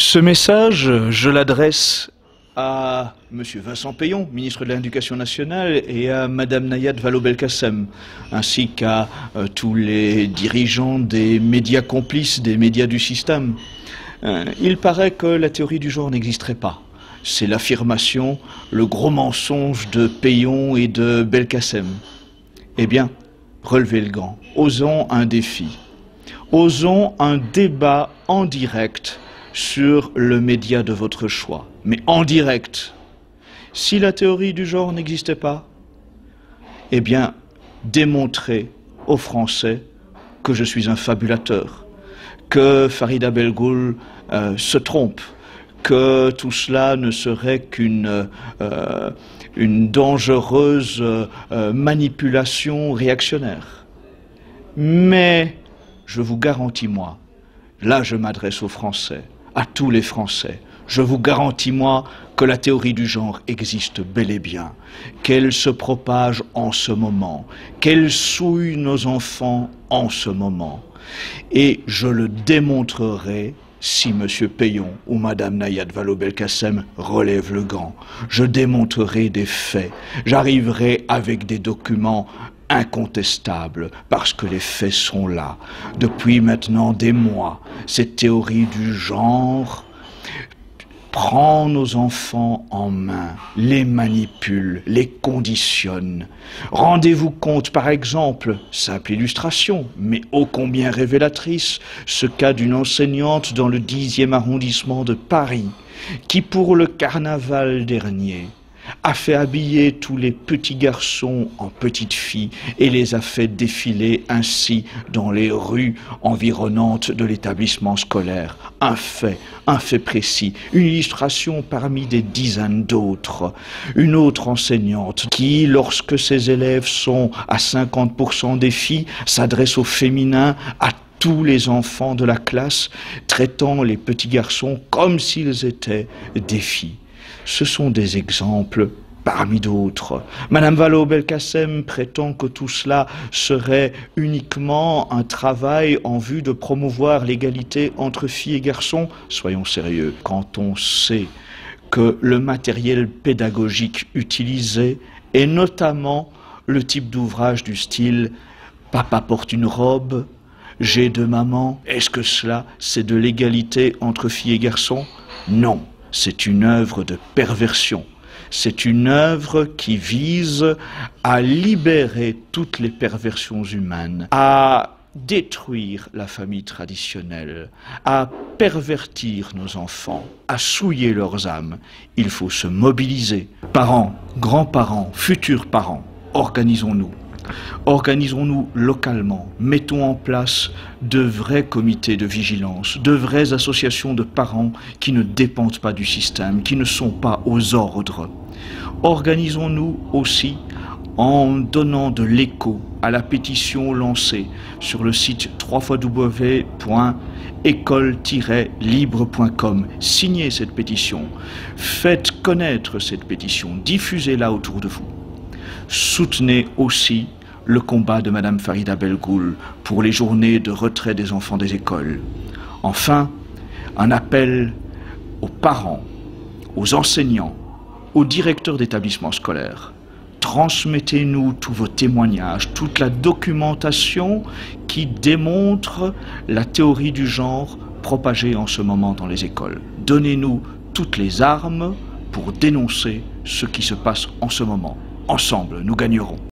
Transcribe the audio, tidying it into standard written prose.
Ce message, je l'adresse à M. Vincent Peillon, ministre de l'Éducation nationale, et à Mme Nayat Vallaud-Belkacem, ainsi qu'à tous les dirigeants des médias complices, des médias du système. Il paraît que la théorie du genre n'existerait pas. C'est l'affirmation, le gros mensonge de Peillon et de Belkacem. Eh bien, relevez le gant, osons un défi, osons un débat en direct sur le média de votre choix, mais en direct. Si la théorie du genre n'existait pas, eh bien, démontrez aux Français que je suis un fabulateur, que Farida Belgoul se trompe, que tout cela ne serait qu'une dangereuse manipulation réactionnaire. Mais je vous garantis, moi, là je m'adresse aux Français, à tous les Français, je vous garantis, moi, que la théorie du genre existe bel et bien, qu'elle se propage en ce moment, qu'elle souille nos enfants en ce moment. Et je le démontrerai si M. Peillon ou Mme Nayat Vallaud-Belkacem relèvent le gant. Je démontrerai des faits, j'arriverai avec des documents incontestables, parce que les faits sont là. Depuis maintenant des mois, cette théorie du genre prend nos enfants en main, les manipule, les conditionne. Rendez-vous compte, par exemple, simple illustration, mais ô combien révélatrice, ce cas d'une enseignante dans le 10e arrondissement de Paris, qui pour le carnaval dernier a fait habiller tous les petits garçons en petites filles et les a fait défiler ainsi dans les rues environnantes de l'établissement scolaire. Un fait précis, une illustration parmi des dizaines d'autres. Une autre enseignante qui, lorsque ses élèves sont à 50% des filles, s'adresse au féminin, à tous les enfants de la classe, traitant les petits garçons comme s'ils étaient des filles. Ce sont des exemples parmi d'autres. Madame Vallaud-Belkacem prétend que tout cela serait uniquement un travail en vue de promouvoir l'égalité entre filles et garçons. Soyons sérieux, quand on sait que le matériel pédagogique utilisé est notamment le type d'ouvrage du style « Papa porte une robe », « J'ai deux mamans », est-ce que cela c'est de l'égalité entre filles et garçons? Non. C'est une œuvre de perversion. C'est une œuvre qui vise à libérer toutes les perversions humaines, à détruire la famille traditionnelle, à pervertir nos enfants, à souiller leurs âmes. Il faut se mobiliser. Parents, grands-parents, futurs parents, organisons-nous. Organisons-nous localement, mettons en place de vrais comités de vigilance, de vraies associations de parents qui ne dépendent pas du système, qui ne sont pas aux ordres. Organisons-nous aussi en donnant de l'écho à la pétition lancée sur le site www.école-libre.com. Signez cette pétition, faites connaître cette pétition, diffusez-la autour de vous. Soutenez aussi le combat de Mme Farida Belgoul pour les journées de retrait des enfants des écoles. Enfin, un appel aux parents, aux enseignants, aux directeurs d'établissements scolaires. Transmettez-nous tous vos témoignages, toute la documentation qui démontre la théorie du genre propagée en ce moment dans les écoles. Donnez-nous toutes les armes pour dénoncer ce qui se passe en ce moment. Ensemble, nous gagnerons.